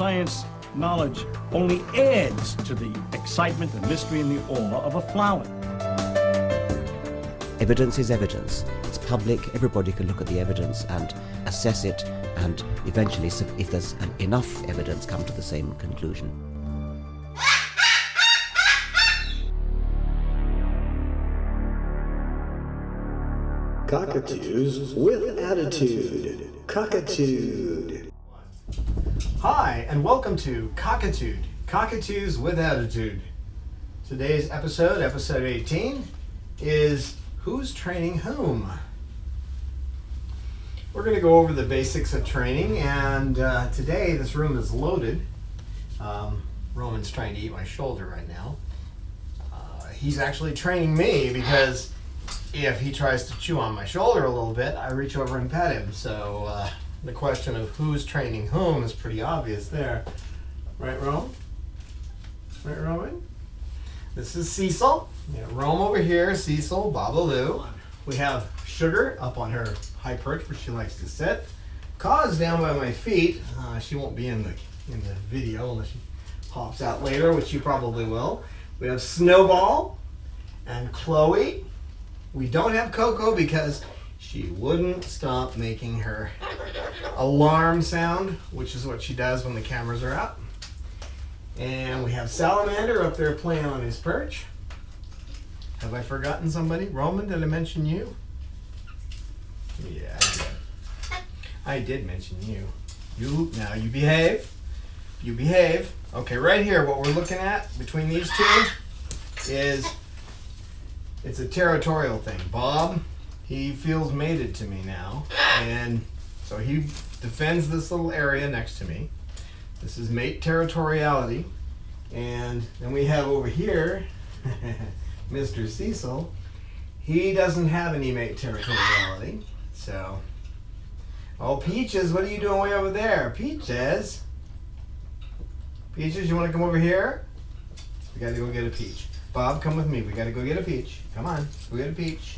science knowledge only adds to the excitement, the mystery, and the awe of a flower. Evidence is evidence. It's public, everybody can look at the evidence and assess it, and eventually, if there's enough evidence, come to the same conclusion. Cockatoos with attitude. Cockatude. Hi, and welcome to Cockatude, Cockatoos with Attitude. Today's episode, episode 18, is Who's Training Whom? We're going to go over the basics of training, and today this room is loaded. Roman's trying to eat my shoulder right now. He's actually training me because if he tries to chew on my shoulder a little bit, I reach over and pet him. So the question of who's training whom is pretty obvious there. Right, Rome? Right, Roman? This is Cecil. Yeah, Rome over here, Cecil, Babaloo. We have Sugar up on her high perch where she likes to sit. Ka's down by my feet. She won't be in the video unless she pops out later, which she probably will. We have Snowball and Chloe. We don't have Coco because she wouldn't stop making her alarm sound, which is what she does when the cameras are up. And we have Salamander up there playing on his perch. Have I forgotten somebody? Roman, did I mention you? Yeah, I did. I did mention you. Now you behave. You behave. Okay, right here, what we're looking at between these two is it's a territorial thing. Bob, he feels mated to me now, and so he defends this little area next to me. This is mate territoriality. And then we have over here, Mr. Cecil. He doesn't have any mate territoriality. So, oh, Peaches, what are you doing way over there? Peaches, you want to come over here? We got to go get a peach. Bob, come with me. We got to go get a peach. Come on, go get a peach.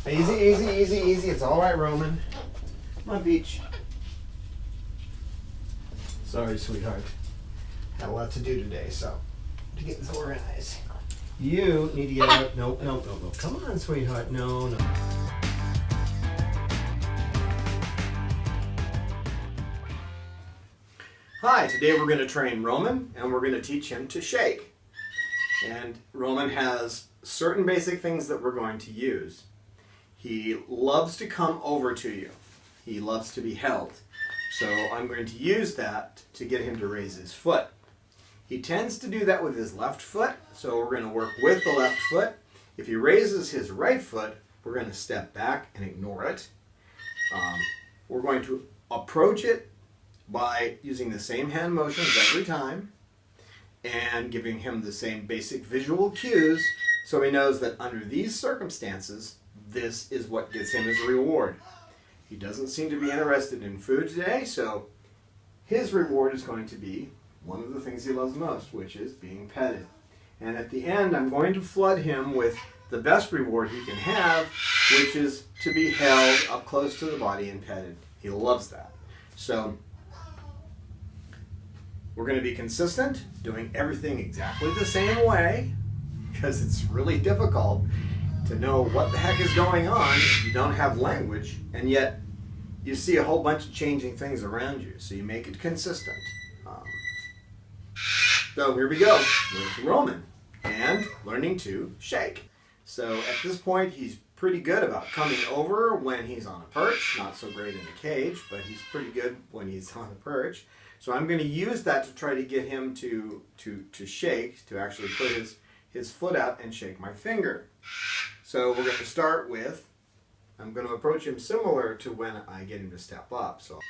Easy, easy, easy, easy. It's all right, Roman. Come on, Peach. Sorry, sweetheart. Had a lot to do today, so to get this organized. You need to get out. Nope, nope, nope, nope. Come on, sweetheart. No, no. Hi, today we're going to train Roman, and we're going to teach him to shake. And Roman has certain basic things that we're going to use. He loves to come over to you. He loves to be held. So I'm going to use that to get him to raise his foot. He tends to do that with his left foot, so we're going to work with the left foot. If he raises his right foot, we're going to step back and ignore it. We're going to approach it by using the same hand motions every time and giving him the same basic visual cues so he knows that under these circumstances, this is what gets him his reward. He doesn't seem to be interested in food today, so his reward is going to be one of the things he loves most, which is being petted. And at the end, I'm going to flood him with the best reward he can have, which is to be held up close to the body and petted. He loves that. So we're going to be consistent, doing everything exactly the same way, because it's really difficult to know what the heck is going on if you don't have language, and yet you see a whole bunch of changing things around you, so you make it consistent. So here we go with Roman and learning to shake. So at this point, he's pretty good about coming over when he's on a perch. Not so great in a cage, but he's pretty good when he's on a perch. So I'm going to use that to try to get him to shake, to actually put his foot out and shake my finger. So we're going to start with, I'm going to approach him similar to when I get him to step up. So,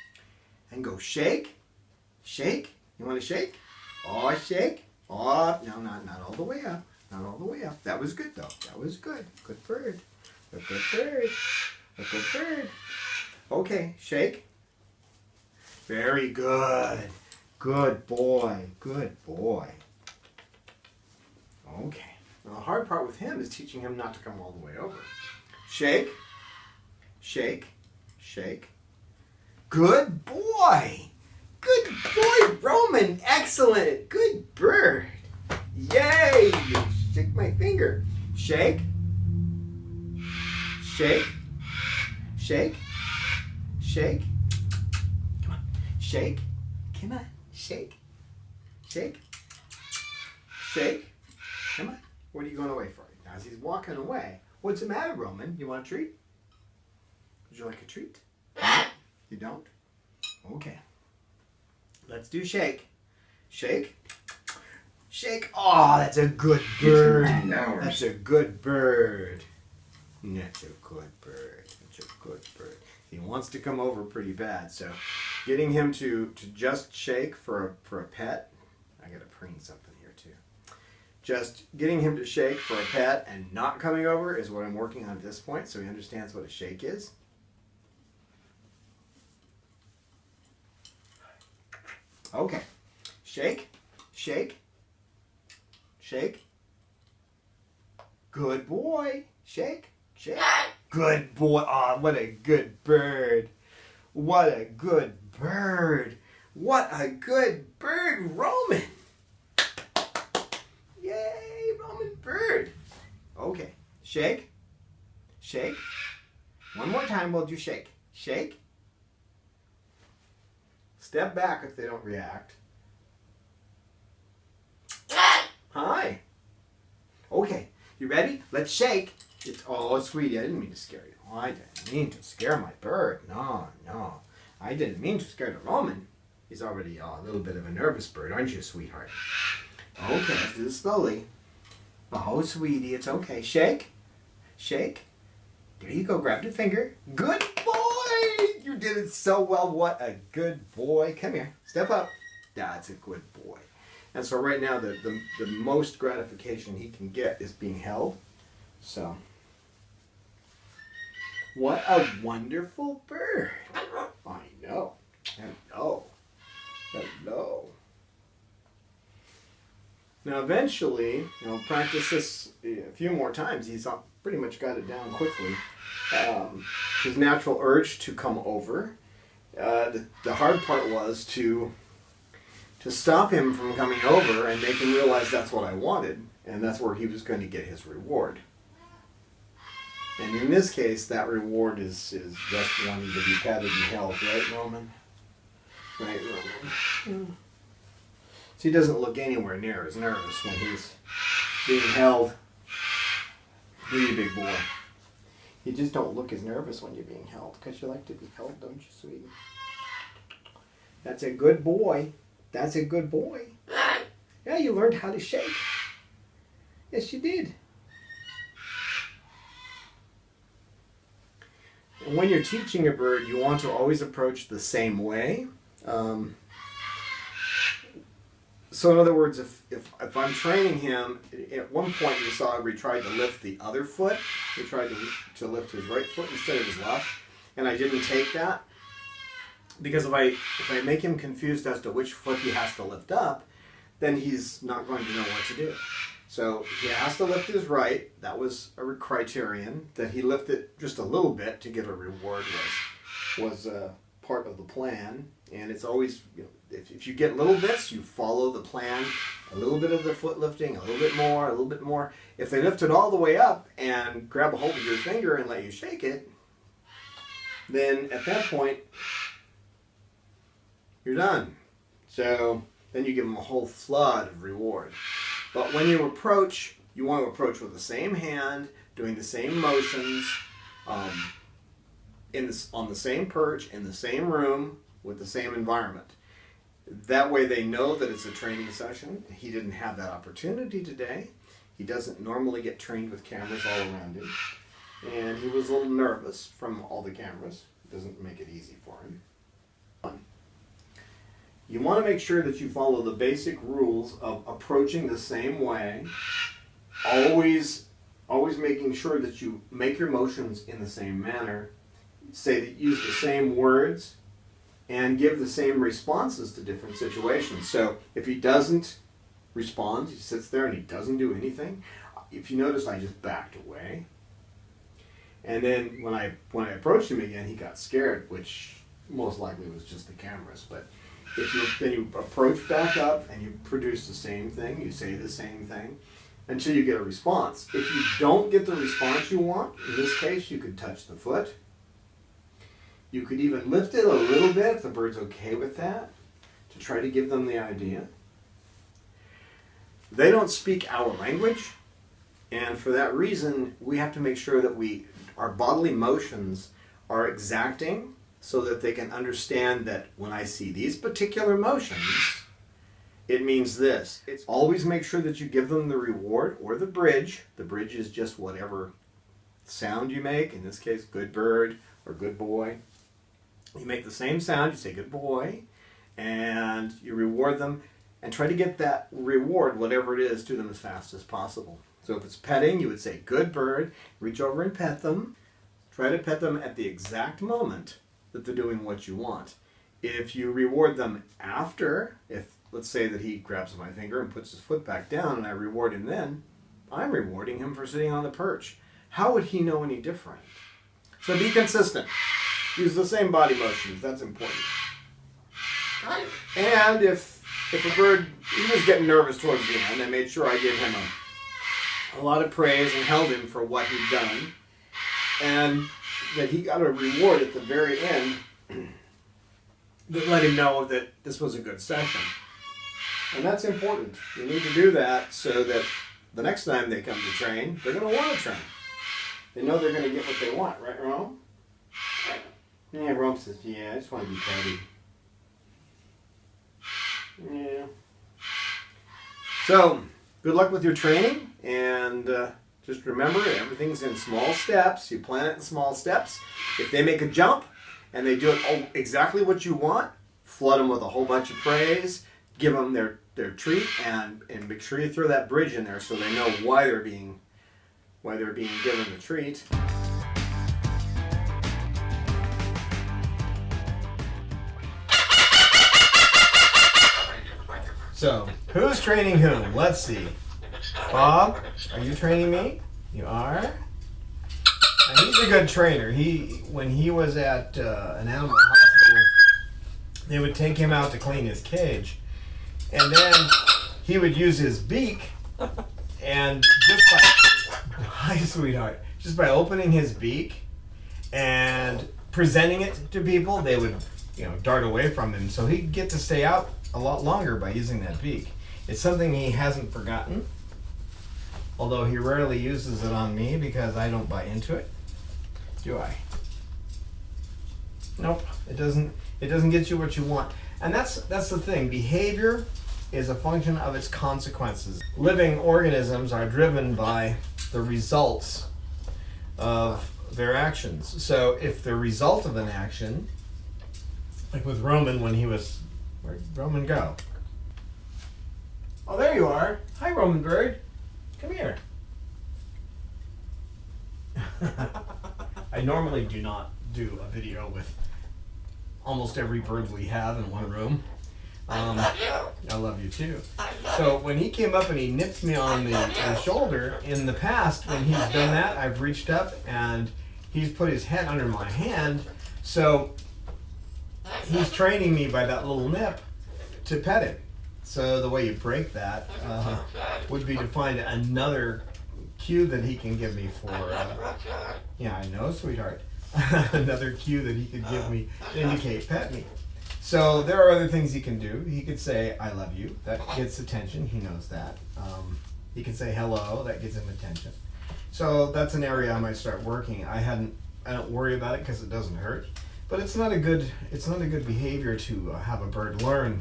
and go shake, shake. You want to shake? Oh, shake. Oh, no, not all the way up. Not all the way up. That was good, though. That was good. Good bird. A good bird. A good bird. Okay, shake. Very good. Good boy. Good boy. Okay. Now, the hard part with him is teaching him not to come all the way over. Shake. Shake. Shake. Good boy. Good boy, Roman. Excellent. Good bird. Yay. Shake my finger. Shake. Shake. Shake. Shake. Come on. Shake. Come on. Shake. Shake. Shake. Come on. What are you going away for? As he's walking away. What's the matter, Roman? You want a treat? Would you like a treat? You don't? Okay. Let's do shake. Shake. Shake. Oh, that's a good bird. That's a good bird. That's a good bird. That's a good bird. He wants to come over pretty bad, so getting him to just shake for a pet. I gotta preen something here too. Just getting him to shake for a pet and not coming over is what I'm working on at this point, so he understands what a shake is. Okay. Shake. Shake. Shake. Good boy. Shake. Shake. Good boy. Oh, what a good bird. What a good bird. What a good bird, Roman. Yay, Roman bird. Okay. Shake. Shake. One more time, we'll do shake. Shake. Step back if they don't react. Hi. Okay, you ready? Let's shake. Oh, sweetie, I didn't mean to scare you. Oh, I didn't mean to scare my bird. No, no. I didn't mean to scare the Roman. He's already a little bit of a nervous bird, aren't you, sweetheart? Okay, let's do this slowly. Oh, sweetie, it's okay. Shake. Shake. There you go. Grab your finger. Good boy. You did it so well. What a good boy. Come here. Step up. That's a good boy. And so right now, the most gratification he can get is being held. So, what a wonderful bird. I know. Hello. Hello. Now eventually, practice this a few more times. He's pretty much got it down quickly. His natural urge to come over. The hard part was to stop him from coming over and make him realize that's what I wanted, and that's where he was going to get his reward. And in this case, that reward is just wanting to be petted and held, right, Roman? Right, Roman? So he doesn't look anywhere near as nervous when he's being held. Really big boy. You just don't look as nervous when you're being held, because you like to be held, don't you, sweetie? That's a good boy. That's a good boy. Yeah, you learned how to shake. Yes, you did. And when you're teaching a bird, you want to always approach the same way. So in other words, if I'm training him, at one point you saw where he tried to lift the other foot. He tried to lift his right foot instead of his left. And I didn't take that. Because if I make him confused as to which foot he has to lift up, then he's not going to know what to do. So he has to lift his right. That was a criterion. That he lifted just a little bit to get a reward was part of the plan. And it's always, if you get little bits, you follow the plan. A little bit of the foot lifting, a little bit more, a little bit more. If they lift it all the way up and grab a hold of your finger and let you shake it, then at that point, you're done. So then you give them a whole flood of reward. But when you approach, you want to approach with the same hand, doing the same motions, on the same perch, in the same room, with the same environment. That way they know that it's a training session. He didn't have that opportunity today. He doesn't normally get trained with cameras all around him. And he was a little nervous from all the cameras. It doesn't make it easy for him. You want to make sure that you follow the basic rules of approaching the same way, always making sure that you make your motions in the same manner, use the same words, and give the same responses to different situations. So if he doesn't respond, he sits there and he doesn't do anything. If you notice, I just backed away. And then when I approached him again, he got scared, which most likely was just the cameras. But Then you approach back up and you produce the same thing, you say the same thing until you get a response. If you don't get the response you want, in this case, you could touch the foot. You could even lift it a little bit if the bird's okay with that, to try to give them the idea. They don't speak our language, and for that reason, we have to make sure that our bodily motions are exacting so that they can understand that when I see these particular motions, it means this. It's always make sure that you give them the reward or the bridge. The bridge is just whatever sound you make, in this case, good bird or good boy. You make the same sound, you say good boy, and you reward them, and try to get that reward, whatever it is, to them as fast as possible. So if it's petting, you would say good bird, reach over and pet them. Try to pet them at the exact moment that they're doing what you want. If you reward them after, let's say that he grabs my finger and puts his foot back down and I reward him then, I'm rewarding him for sitting on the perch. How would he know any different? So be consistent. Use the same body motions. That's important. And if a bird, he was getting nervous towards the end, I made sure I gave him a lot of praise and held him for what he'd done, and that he got a reward at the very end that let him know that this was a good session. And that's important. You need to do that so that the next time they come to train, they're going to want to train. They know they're going to get what they want, right, Rome? Yeah, Rome says, yeah, I just want to be petty. Yeah. So, good luck with your training, and just remember, everything's in small steps. You plan it in small steps. If they make a jump and they do it exactly what you want, flood them with a whole bunch of praise, give them their treat, and make sure you throw that bridge in there so they know why they're being given the treat. So, who's training whom? Let's see. Bob, are you training me? You are? And he's a good trainer. When he was at an animal hospital, they would take him out to clean his cage. And then he would use his beak, and hi sweetheart, just by opening his beak and presenting it to people, they would dart away from him. So he'd get to stay out a lot longer by using that beak. It's something he hasn't forgotten, although he rarely uses it on me because I don't buy into it. Do I? Nope. It doesn't get you what you want. And that's the thing. Behavior is a function of its consequences. Living organisms are driven by the results of their actions. So if the result of an action, like with Roman when he was, where'd Roman go? Oh, there you are. Hi, Roman bird. Come here. I normally do not do a video with almost every bird we have in one room. I love you too. So when he came up and he nipped me on the shoulder, in the past when he's done that, I've reached up and he's put his head under my hand. So he's training me by that little nip to pet him. So the way you break that would be to find another cue that he can give me for, yeah, I know, sweetheart. Another cue that he could give me to indicate pet me. So there are other things he can do. He could say, I love you. That gets attention. He knows that. He can say hello. That gets him attention. So that's an area I might start working. I don't worry about it because it doesn't hurt. But it's not a good behavior to have a bird learn.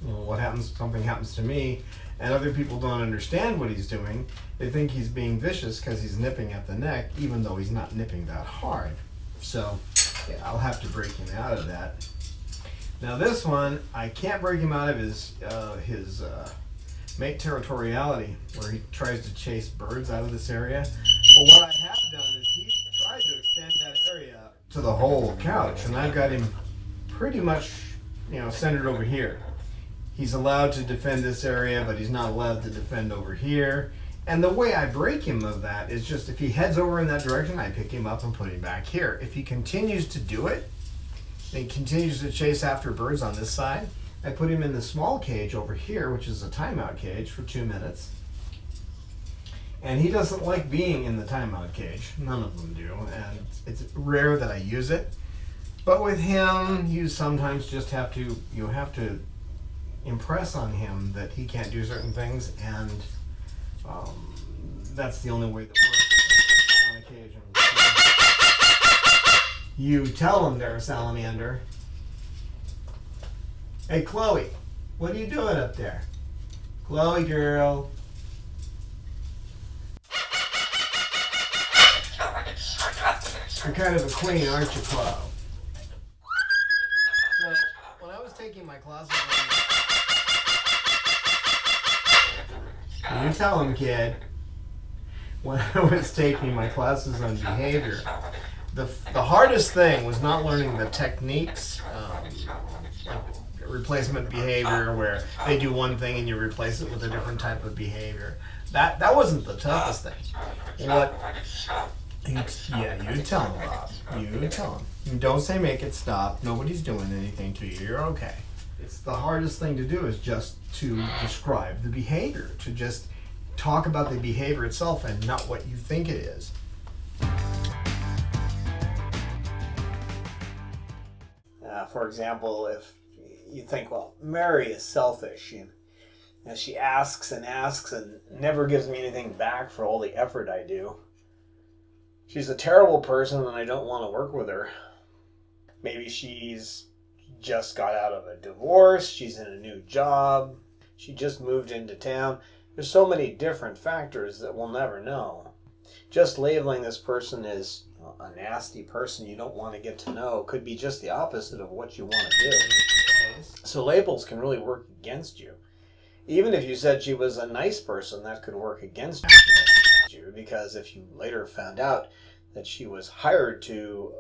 What happens? Something happens to me, and other people don't understand what he's doing. They think he's being vicious because he's nipping at the neck, even though he's not nipping that hard. So yeah, I'll have to break him out of that. Now this one, I can't break him out of his mate territoriality, where he tries to chase birds out of this area. But what I have done is he's tried to extend that area to the whole couch, and I've got him pretty much, centered over here. He's allowed to defend this area, but he's not allowed to defend over here. And the way I break him of that is just if he heads over in that direction, I pick him up and put him back here. If he continues to do it, and he continues to chase after birds on this side, I put him in the small cage over here, which is a timeout cage for 2 minutes. And he doesn't like being in the timeout cage. None of them do. And it's rare that I use it. But with him, you sometimes just have to impress on him that he can't do certain things, and that's the only way that works on occasion. You tell him there, salamander. Hey, Chloe, what are you doing up there? Chloe, girl. You're kind of a queen, aren't you, Chloe? So, when I was taking my classes on... You tell him, kid. When I was taking my classes on behavior, the hardest thing was not learning the techniques, like replacement behavior, where they do one thing and you replace it with a different type of behavior. That wasn't the toughest thing. You tell him, Bob. You tell him. Don't say make it stop. Nobody's doing anything to you. You're okay. It's the hardest thing to do is just to describe the behavior, to just talk about the behavior itself and not what you think it is. For example, if you think, well, Mary is selfish, and she asks and asks and never gives me anything back for all the effort I do. She's a terrible person and I don't want to work with her. Maybe she's just got out of a divorce, she's in a new job, she just moved into town. There's so many different factors that we'll never know. Just labeling this person as a nasty person you don't want to get to know could be just the opposite of what you want to do. So labels can really work against you. Even if you said she was a nice person, that could work against you, because if you later found out that she was hired to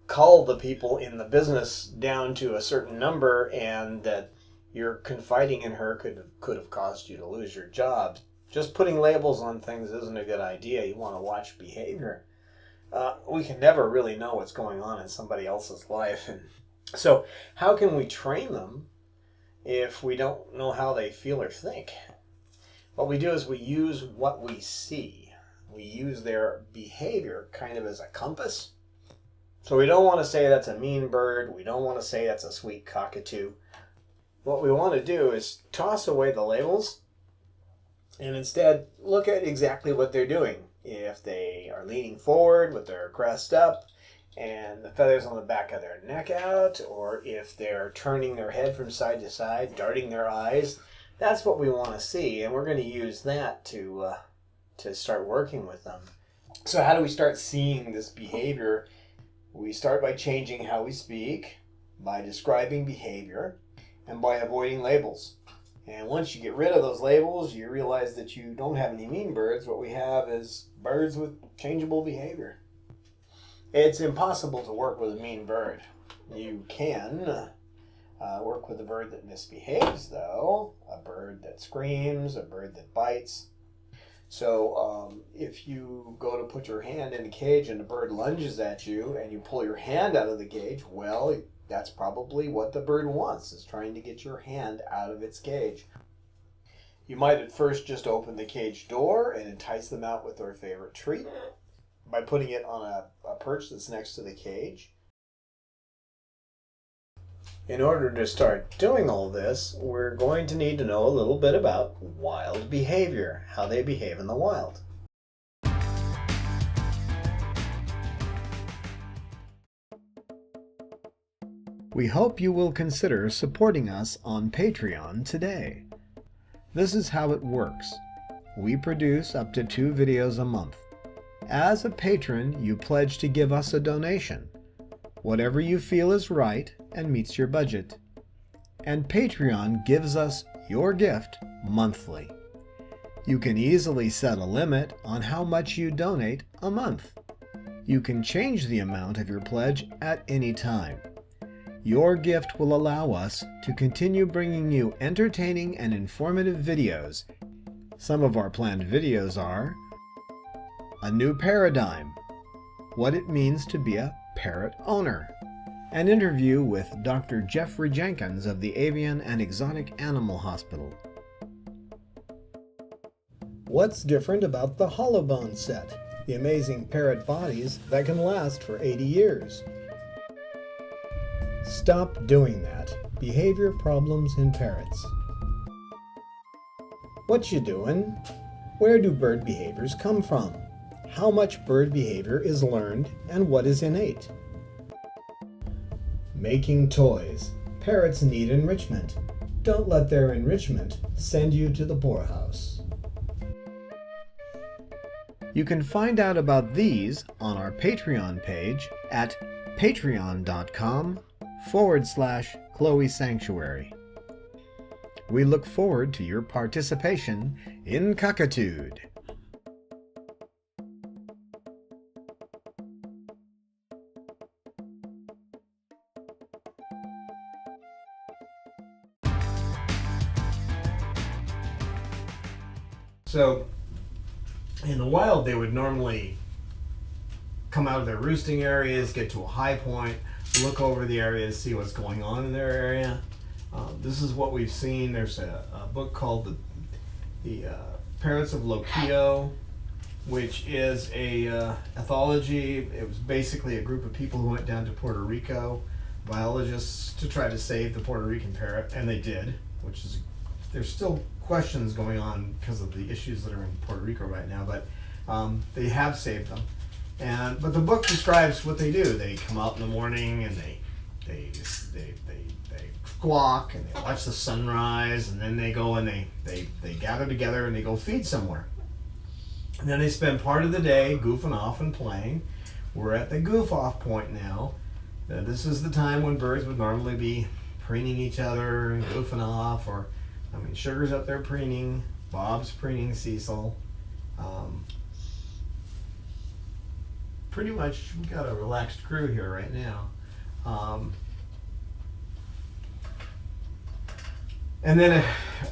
cull the people in the business down to a certain number, and that your confiding in her could have caused you to lose your job. Just putting labels on things isn't a good idea. You want to watch behavior. We can never really know what's going on in somebody else's life. And so how can we train them if we don't know how they feel or think? What we do is we use what we see. We use their behavior kind of as a compass. So we don't want to say that's a mean bird. We don't want to say that's a sweet cockatoo. What we want to do is toss away the labels and instead look at exactly what they're doing. If they are leaning forward with their crest up and the feathers on the back of their neck out, or if they're turning their head from side to side, darting their eyes, that's what we want to see, and we're going to use that to start working with them. So how do we start seeing this behavior? We start by changing how we speak, by describing behavior, and by avoiding labels. And once you get rid of those labels, you realize that you don't have any mean birds. What we have is birds with changeable behavior. It's impossible to work with a mean bird. You can work with a bird that misbehaves, though, a bird that screams, a bird that bites. So if you go to put your hand in a cage and a bird lunges at you and you pull your hand out of the cage, well, that's probably what the bird wants, is trying to get your hand out of its cage. You might at first just open the cage door and entice them out with their favorite treat by putting it on a perch that's next to the cage. In order to start doing all this, we're going to need to know a little bit about wild behavior, how they behave in the wild. We hope you will consider supporting us on Patreon today. This is how it works. We produce up to 2 videos a month. As a patron, you pledge to give us a donation, whatever you feel is right and meets your budget. And Patreon gives us your gift monthly. You can easily set a limit on how much you donate a month. You can change the amount of your pledge at any time. Your gift will allow us to continue bringing you entertaining and informative videos. Some of our planned videos are A New Paradigm, What It Means to Be a Parrot Owner, an interview with Dr. Jeffrey Jenkins of the Avian and Exotic Animal Hospital. What's different about the Hollowbone set? The amazing parrot bodies that can last for 80 years. Stop doing that. Behavior problems in parrots. What you doing? Where do bird behaviors come from? How much bird behavior is learned and what is innate? Making toys. Parrots need enrichment. Don't let their enrichment send you to the poorhouse. You can find out about these on our Patreon page at patreon.com/Chloe Sanctuary. We look forward to your participation in Cockatude. So, in the wild, they would normally come out of their roosting areas, get to a high point, look over the area to see what's going on in their area. This is what we've seen. There's a book called the Parrots of Loquio, which is a ethology. It was basically a group of people who went down to Puerto Rico, biologists, to try to save the Puerto Rican parrot, and they did, which is, there's still questions going on because of the issues that are in Puerto Rico right now, but they have saved them. But the book describes what they do. They come out in the morning and they squawk and they watch the sunrise, and then they go and they gather together and they go feed somewhere. And then they spend part of the day goofing off and playing. We're at the goof off point now. This is the time when birds would normally be preening each other and goofing off, or Sugar's up there preening, Bob's preening Cecil. Pretty much we got a relaxed crew here right now. And then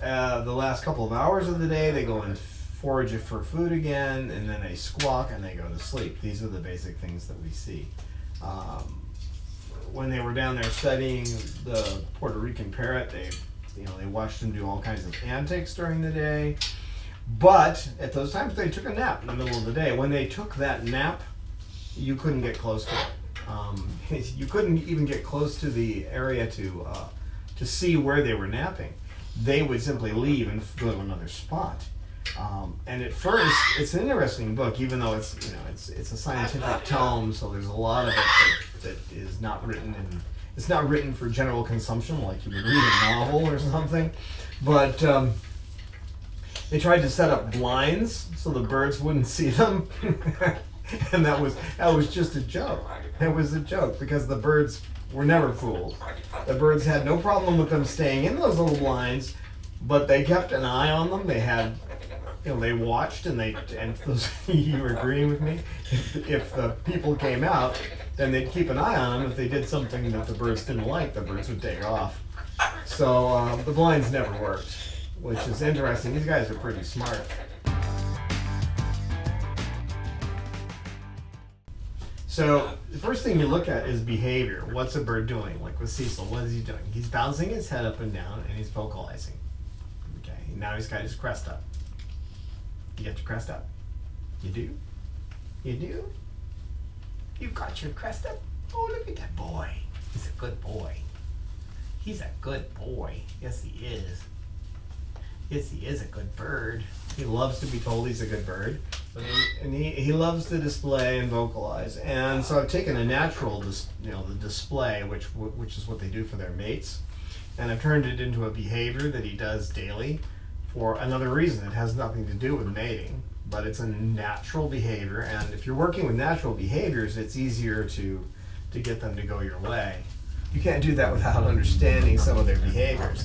the last couple of hours of the day, they go and forage for food again, and then they squawk and they go to sleep. These are the basic things that we see. When they were down there studying the Puerto Rican parrot, they watched them do all kinds of antics during the day. But at those times, they took a nap in the middle of the day. When they took that nap, you couldn't get close to it. You couldn't even get close to the area to see where they were napping. They would simply leave and go to another spot. And at first, it's an interesting book, even though it's a scientific tome, so there's a lot of it that is not written in. It's not written for general consumption, like you would read a novel or something. But they tried to set up blinds so the birds wouldn't see them. And that was just a joke. It was a joke because the birds were never fooled. The birds had no problem with them staying in those little blinds, but they kept an eye on them. They had, they watched, and those, you were agreeing with me. If the people came out, then they'd keep an eye on them. If they did something that the birds didn't like, the birds would take off. So the blinds never worked, which is interesting. These guys are pretty smart. So the first thing you look at is behavior. What's a bird doing? Like with Cecil, what is he doing? He's bouncing his head up and down, and he's vocalizing. Okay, now he's got his crest up. You got your crest up? You do? You do? You got your crest up? Oh, look at that boy. He's a good boy. He's a good boy. Yes, he is. Yes, he is a good bird. He loves to be told he's a good bird. And he loves to display and vocalize. And so I've taken a natural, the display, which is what they do for their mates, and I've turned it into a behavior that he does daily for another reason. It has nothing to do with mating, but it's a natural behavior. And if you're working with natural behaviors, it's easier to get them to go your way. You can't do that without understanding some of their behaviors.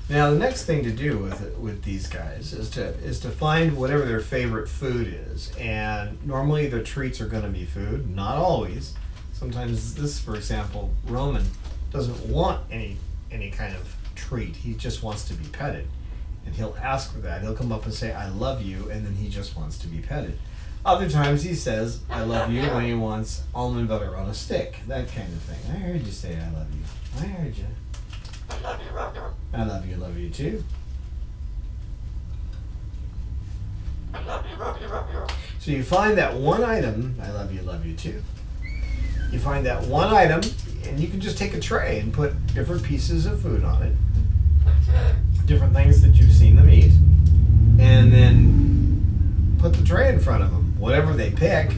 Now the next thing to do with these guys is to find whatever their favorite food is, and normally the treats are going to be food. Not always. Sometimes this, for example, Roman doesn't want any kind of treat. He just wants to be petted, and he'll ask for that. He'll come up and say, "I love you," and then he just wants to be petted. Other times he says, I love you, when he wants almond butter on a stick. That kind of thing. I heard you say I love you. I heard you. I love you too. So you find that one item, I love you too. You find that one item, and you can just take a tray and put different pieces of food on it. Different things that you've seen them eat. And then put the tray in front of them. Whatever they pick,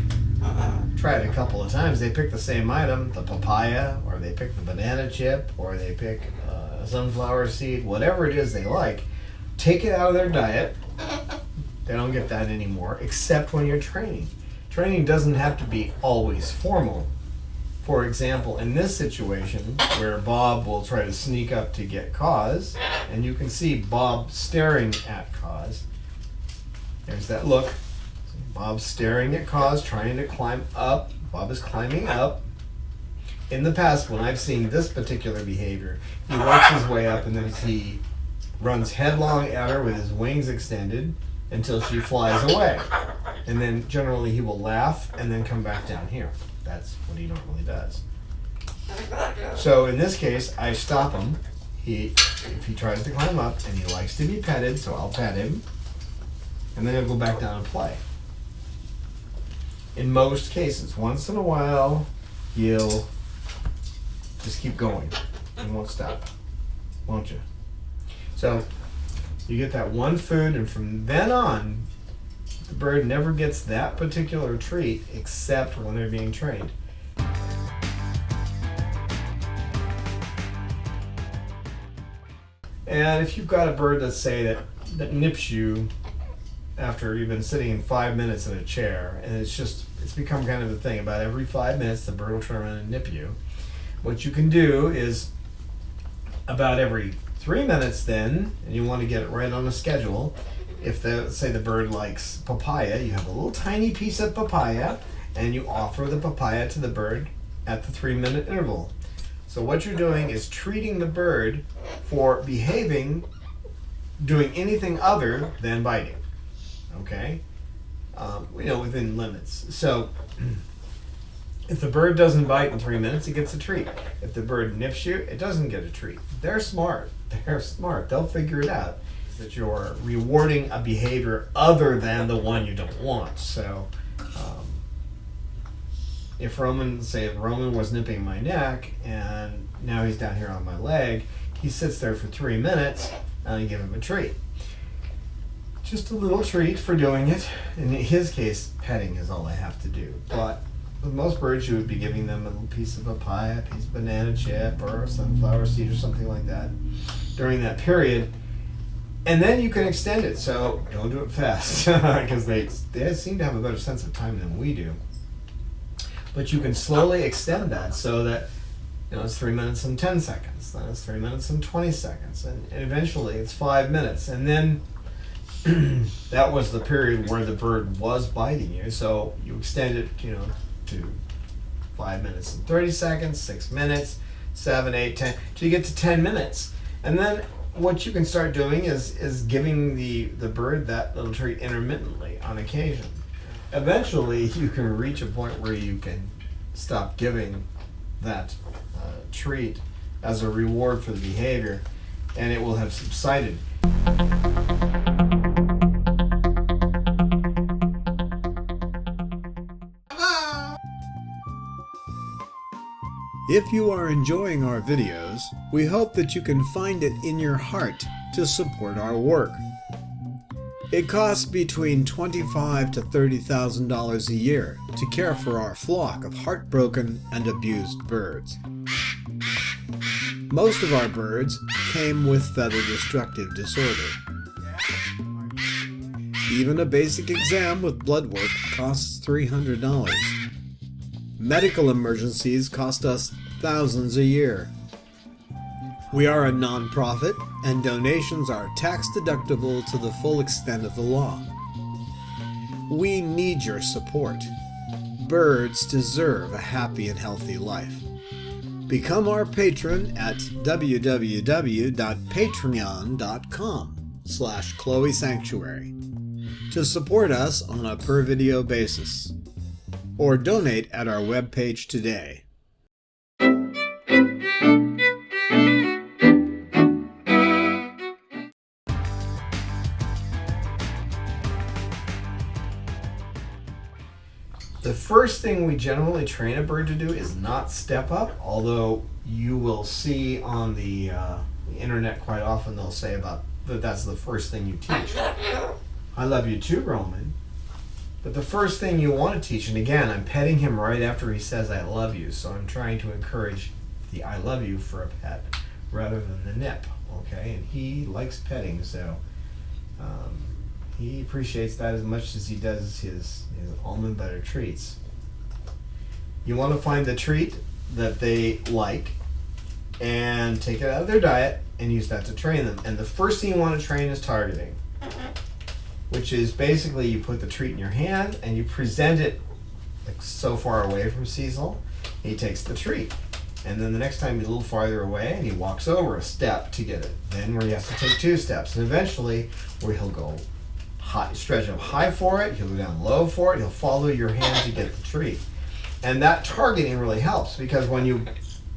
try it a couple of times. They pick the same item, the papaya, or they pick the banana chip, or they pick a sunflower seed, whatever it is they like. Take it out of their diet. They don't get that anymore, except when you're training. Training doesn't have to be always formal. For example, in this situation, where Bob will try to sneak up to get Cause, and you can see Bob staring at Cause. There's that look. Bob's staring at Cause, trying to climb up. Bob is climbing up. In the past, when I've seen this particular behavior, he works his way up and then he runs headlong at her with his wings extended until she flies away. And then generally he will laugh and then come back down here. That's what he normally does. So in this case, I stop him. If he tries to climb up, and he likes to be petted, so I'll pet him, and then he'll go back down and play. In most cases, once in a while, he'll just keep going and won't stop, won't you? So you get that one food, and from then on, the bird never gets that particular treat except when they're being trained. And if you've got a bird, let's say, that nips you after you've been sitting in 5 minutes in a chair, and it's become kind of a thing. About every 5 minutes, the bird will turn around and nip you. What you can do is about every 3 minutes then, and you want to get it right on the schedule. If say the bird likes papaya, you have a little tiny piece of papaya, and you offer the papaya to the bird at the 3-minute interval. So what you're doing is treating the bird for behaving, doing anything other than biting. Okay? Within limits. So if the bird doesn't bite in 3 minutes, it gets a treat. If the bird nips you, it doesn't get a treat. They're smart. They'll figure it out. That you're rewarding a behavior other than the one you don't want. So if Roman was nipping my neck and now he's down here on my leg, he sits there for 3 minutes and I give him a treat. Just a little treat for doing it. In his case, petting is all I have to do. But with most birds, you would be giving them a little piece of papaya, a piece of banana chip, or a sunflower seed or something like that during that period. And then you can extend it, so don't do it fast, because they seem to have a better sense of time than we do. But you can slowly extend that so that it's 3 minutes and 10 seconds, then it's 3 minutes and 20 seconds, and eventually it's 5 minutes. And then that was the period where the bird was biting you, so you extend it, to 5 minutes and 30 seconds, 6 minutes, 7, 8, 10, till you get to 10 minutes. And then what you can start doing is giving the bird that little treat intermittently on occasion. Eventually, you can reach a point where you can stop giving that treat as a reward for the behavior, and it will have subsided. If you are enjoying our videos, we hope that you can find it in your heart to support our work. It costs between $25,000 to $30,000 a year to care for our flock of heartbroken and abused birds. Most of our birds came with feather destructive disorder. Even a basic exam with blood work costs $300. Medical emergencies cost us thousands a year. We are a non-profit, and donations are tax-deductible to the full extent of the law. We need your support. Birds deserve a happy and healthy life. Become our patron at www.patreon.com/Chloe Sanctuary. to support us on a per video basis, or donate at our webpage today. The first thing we generally train a bird to do is not step up, although you will see on the internet quite often they'll say about that's the first thing you teach. I love you too, Roman. But the first thing you want to teach, and again, I'm petting him right after he says I love you, so I'm trying to encourage the I love you for a pet rather than the nip, okay? And he likes petting, so he appreciates that as much as he does his almond butter treats. You want to find the treat that they like and take it out of their diet and use that to train them. And the first thing you want to train is targeting, which is basically you put the treat in your hand and you present it like so far away from Cecil. He takes the treat. And then the next time he's a little farther away and he walks over a step to get it. Then where he has to take 2 steps. And eventually where he'll go high, stretch up high for it, he'll go down low for it, he'll follow your hand to get the treat. And that targeting really helps because when you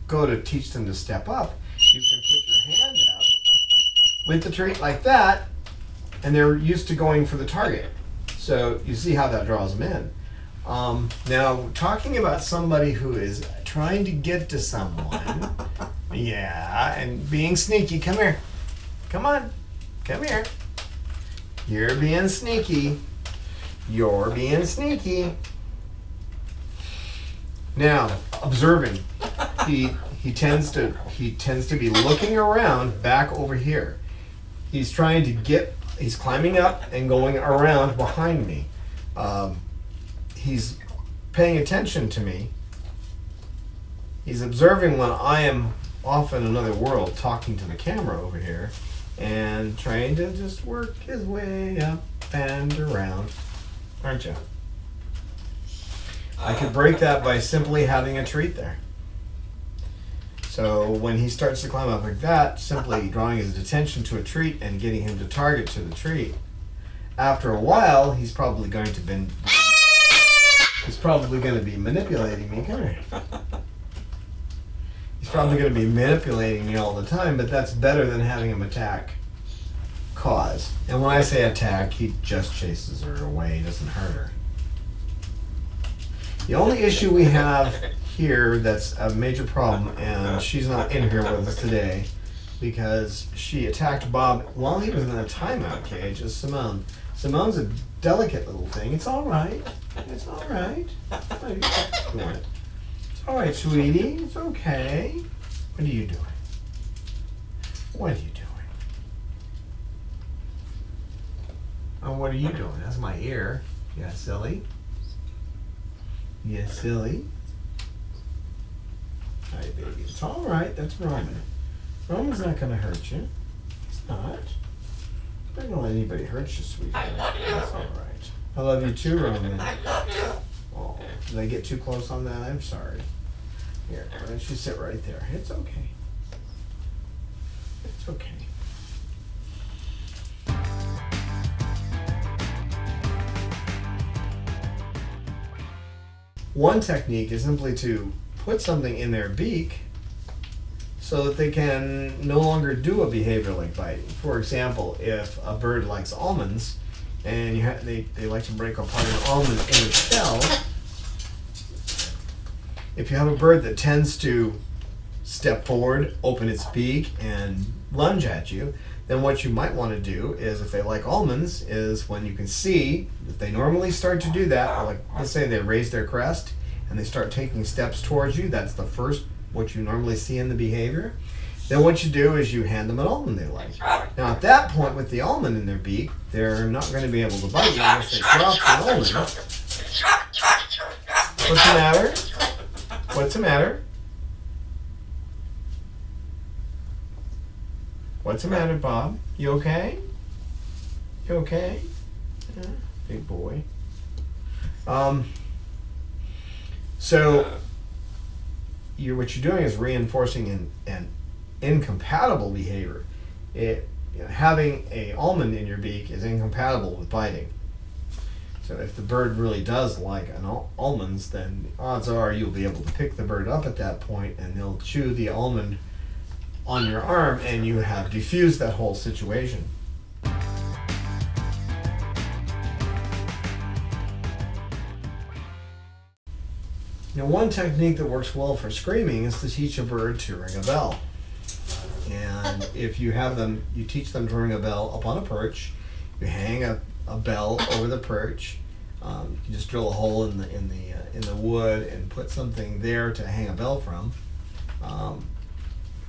go to teach them to step up, you can put your hand out with the treat like that, and they're used to going for the target. So you see how that draws them in. Now, talking about somebody who is trying to get to someone, yeah, and being sneaky, come here. Come on, come here. You're being sneaky. You're being sneaky. Now, observing. He tends to be looking around back over here. He's trying to get. He's climbing up and going around behind me. He's paying attention to me. He's observing when I am off in another world talking to the camera over here and trying to just work his way up and around. Aren't you? I could break that by simply having a treat there. So when he starts to climb up like that, simply drawing his attention to a treat and getting him to target to the treat. After a while, he's probably going to be manipulating me. Come here. He's probably going to be manipulating me all the time, but that's better than having him attack cause. And when I say attack, he just chases her away. He doesn't hurt her. The only issue we have here that's a major problem, and she's not in here with us today because she attacked Bob while he was in a timeout cage, is Simone. Simone's a delicate little thing. It's all right. It's all right. It's all right, sweetie. It's okay. What are you doing? What are you doing? Oh, what are you doing? That's my ear. Yeah, silly. Yeah, silly. Hi, baby. It's all right. That's Roman. Roman's not going to hurt you. He's not. I'm not going to let anybody hurt you, sweetheart. That's all right. I love you too, Roman. Oh, did I get too close on that? I'm sorry. Here, why don't you sit right there? It's okay. It's okay. One technique is simply to put something in their beak so that they can no longer do a behavior like biting. For example, if a bird likes almonds and they like to break apart an almond in its shell, if you have a bird that tends to step forward, open its beak, and lunge at you, then what you might want to do is, if they like almonds, is when you can see that they normally start to do that, or like let's say they raise their crest and they start taking steps towards you, that's the first what you normally see in the behavior. Then what you do is you hand them an almond they like. Now at that point with the almond in their beak, they're not going to be able to bite you unless they drop the almond. What's the matter? What's the matter? What's the matter, Bob? You okay? You okay? Yeah, big boy. So what you're doing is reinforcing an incompatible behavior. Having a almond in your beak is incompatible with biting. So if the bird really does like almonds, then odds are you'll be able to pick the bird up at that point and they'll chew the almond on your arm and you have diffused that whole situation. Now, one technique that works well for screaming is to teach a bird to ring a bell. And if you have them, you teach them to ring a bell up on a perch. You hang a bell over the perch. You can just drill a hole in the wood and put something there to hang a bell from.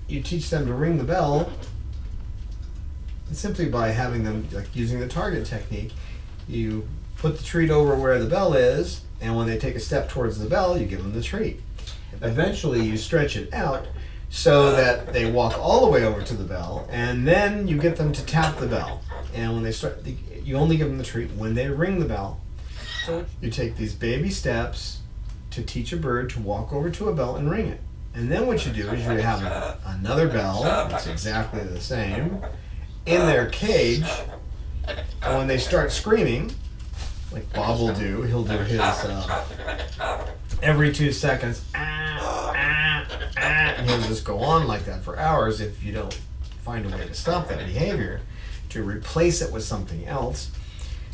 You teach them to ring the bell simply by having them, like using the target technique. You put the treat over where the bell is, and when they take a step towards the bell, you give them the treat. Eventually, you stretch it out so that they walk all the way over to the bell, and then you get them to tap the bell. And when they start, you only give them the treat when they ring the bell. You take these baby steps to teach a bird to walk over to a bell and ring it. And then what you do is you have another bell that's exactly the same in their cage, and when they start screaming, like Bob will do, he'll do his every 2 seconds, and he'll just go on like that for hours if you don't find a way to stop that behavior, to replace it with something else.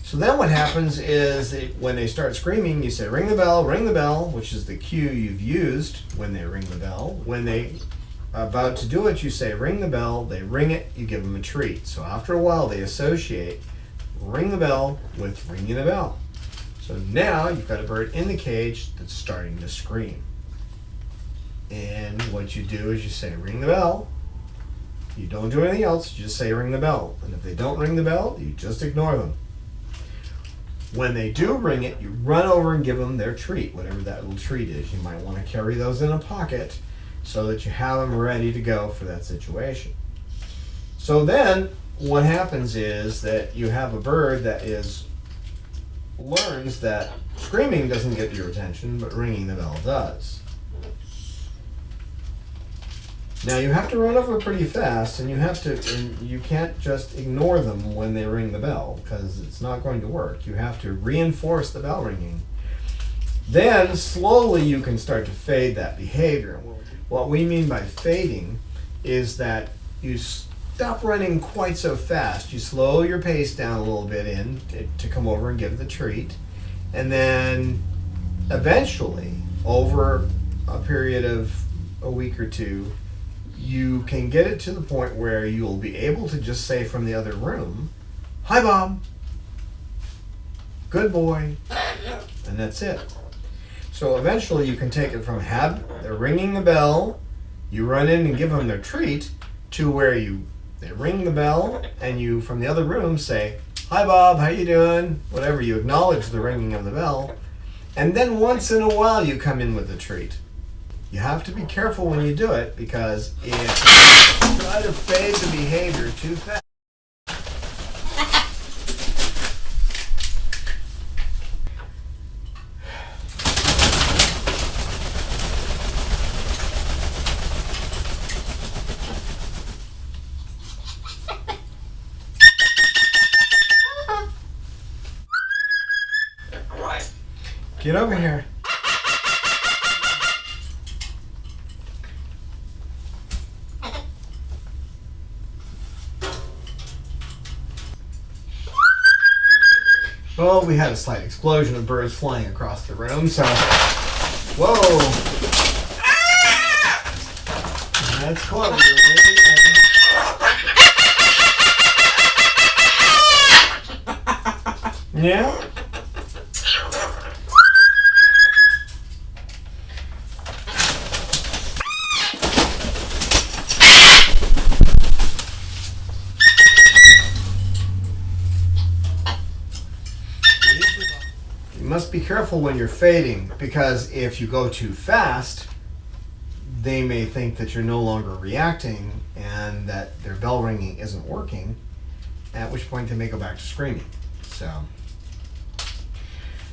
So then what happens is that when they start screaming, you say, ring the bell, which is the cue you've used when they ring the bell. When they are about to do it, you say, ring the bell, they ring it, you give them a treat. So after a while, they associate ring the bell with ringing the bell. So now you've got a bird in the cage that's starting to scream. And what you do is you say, ring the bell. You don't do anything else, you just say ring the bell. And if they don't ring the bell, you just ignore them. When they do ring it, you run over and give them their treat, whatever that little treat is. You might want to carry those in a pocket so that you have them ready to go for that situation. So then what happens is that you have a bird that learns that screaming doesn't get your attention, but ringing the bell does. Now you have to run over pretty fast, and you can't just ignore them when they ring the bell, because it's not going to work. You have to reinforce the bell ringing. Then slowly you can start to fade that behavior. What we mean by fading is that you stop running quite so fast. You slow your pace down a little bit to come over and give the treat. And then eventually, over a period of a week or two, you can get it to the point where you'll be able to just say from the other room, hi Bob, good boy, and that's it. So eventually you can take it from they're ringing the bell, you run in and give them their treat, to where they ring the bell and you from the other room say, hi Bob, how you doing? Whatever, you acknowledge the ringing of the bell, and then once in a while you come in with a treat. You have to be careful when you do it, because if you try to fade the behavior too fast, get over here. Well, we had a slight explosion of birds flying across the room, so... Whoa! That's close. Yeah? You must be careful when you're fading, because if you go too fast, they may think that you're no longer reacting and that their bell ringing isn't working, at which point they may go back to screaming.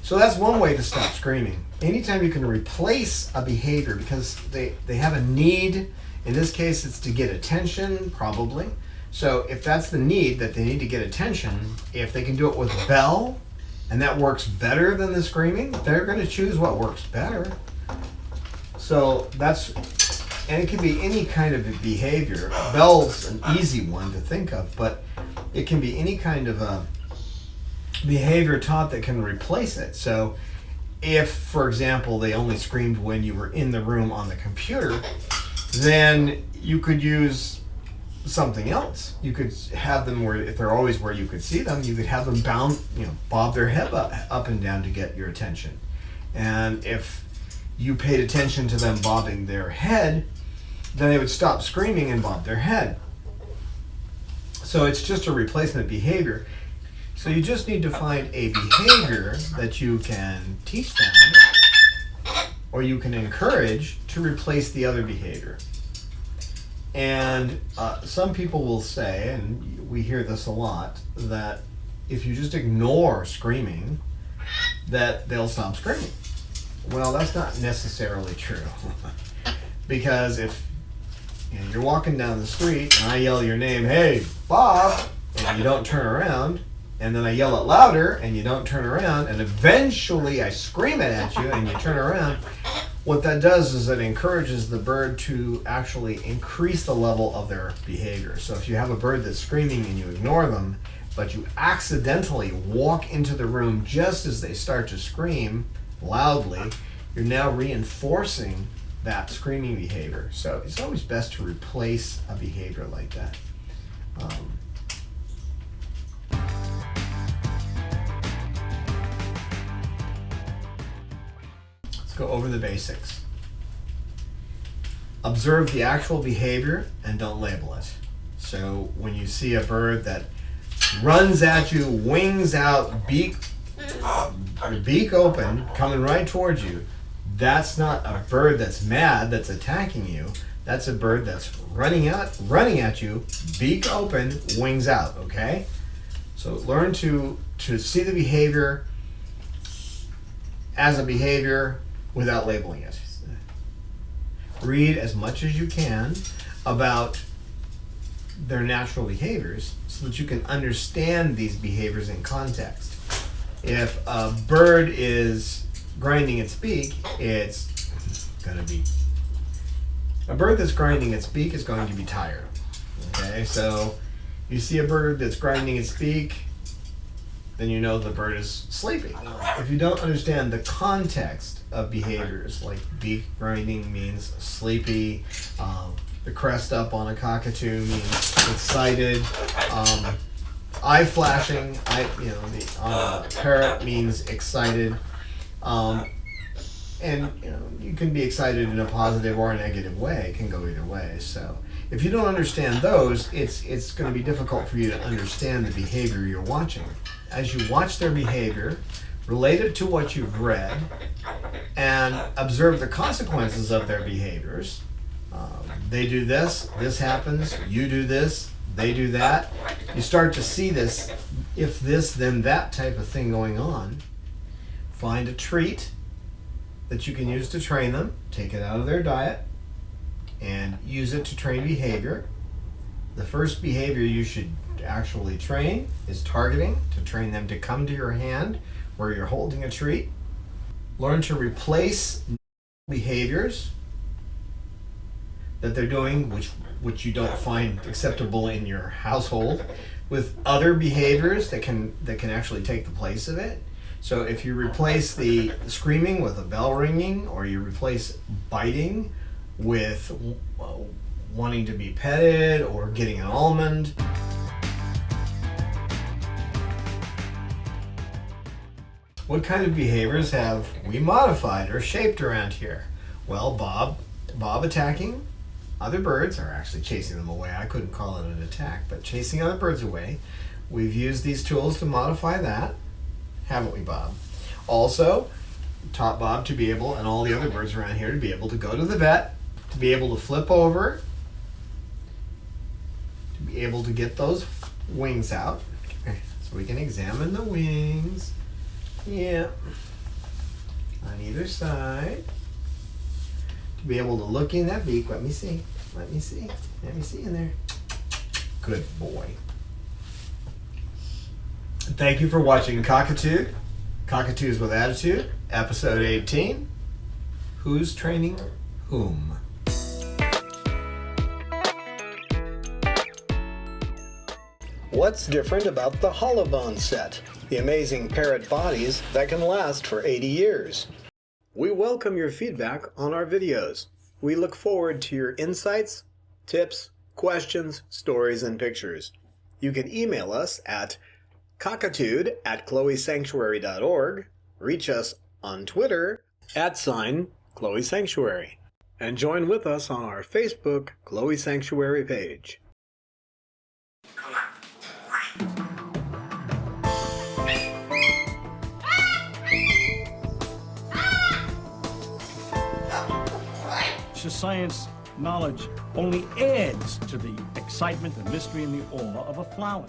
So that's one way to stop screaming. Anytime you can replace a behavior, because they have a need, in this case it's to get attention, probably. So if that's the need, that they need to get attention, if they can do it with a bell, and that works better than the screaming, they're going to choose what works better. So and it can be any kind of behavior. Bell's an easy one to think of, but it can be any kind of a behavior taught that can replace it. So if, for example, they only screamed when you were in the room on the computer, then you could use something else. You could have them where, if they're always where you could see them, you could have them bob their head up and down to get your attention. And if you paid attention to them bobbing their head, then they would stop screaming and bob their head. So it's just a replacement behavior. So you just need to find a behavior that you can teach them or you can encourage to replace the other behavior. And some people will say, and we hear this a lot, that if you just ignore screaming, that they'll stop screaming. Well, that's not necessarily true. Because if you're walking down the street and I yell your name, "Hey, Bob," and you don't turn around, and then I yell it louder and you don't turn around, and eventually I scream it at you and you turn around, what that does is it encourages the bird to actually increase the level of their behavior. So if you have a bird that's screaming and you ignore them, but you accidentally walk into the room just as they start to scream loudly, you're now reinforcing that screaming behavior. So it's always best to replace a behavior like that. Let's go over the basics. Observe the actual behavior and don't label it. So when you see a bird that runs at you, wings out, beak open, coming right towards you, that's not a bird that's mad, that's attacking you. That's a bird that's running at you, beak open, wings out, okay? So learn to see the behavior as a behavior without labeling it. Read as much as you can about their natural behaviors so that you can understand these behaviors in context. If a bird is grinding its beak, a bird that's grinding its beak is going to be tired. Okay, so you see a bird that's grinding its beak, then you know the bird is sleepy. If you don't understand the context of behaviors, like beak grinding means sleepy, the crest up on a cockatoo means excited, eye flashing, the parrot means excited, and you can be excited in a positive or a negative way. It can go either way. So if you don't understand those, it's going to be difficult for you to understand the behavior you're watching. As you watch their behavior, relate it to what you've read, and observe the consequences of their behaviors. They do this, this happens, you do this, they do that. You start to see this, if this, then that type of thing going on. Find a treat that you can use to train them, take it out of their diet, and use it to train behavior. The first behavior you should actually train is targeting, to train them to come to your hand where you're holding a treat. Learn to replace behaviors that they're doing which you don't find acceptable in your household with other behaviors that can actually take the place of it. So if you replace the screaming with a bell ringing, or you replace biting with wanting to be petted or getting an almond. What kind of behaviors have we modified or shaped around here? Well, Bob attacking other birds, or actually chasing them away. I couldn't call it an attack, but chasing other birds away. We've used these tools to modify that, haven't we, Bob? Also, taught Bob to be able, and all the other birds around here, to be able to go to the vet, to be able to flip over, to be able to get those wings out. So we can examine the wings. Yeah. On either side. To be able to look in that beak. Let me see in there. Good boy. Thank you for watching Cockatoo. Cockatoos with Attitude, episode 18. Who's training whom? What's different about the Hollowbone set? The amazing parrot bodies that can last for 80 years. We welcome your feedback on our videos. We look forward to your insights, tips, questions, stories, and pictures. You can email us at cockatude@chloesanctuary.org, reach us on Twitter @Chloe Sanctuary, and join with us on our Facebook Chloe Sanctuary page. Science knowledge only adds to the excitement, the mystery, and the awe of a flower.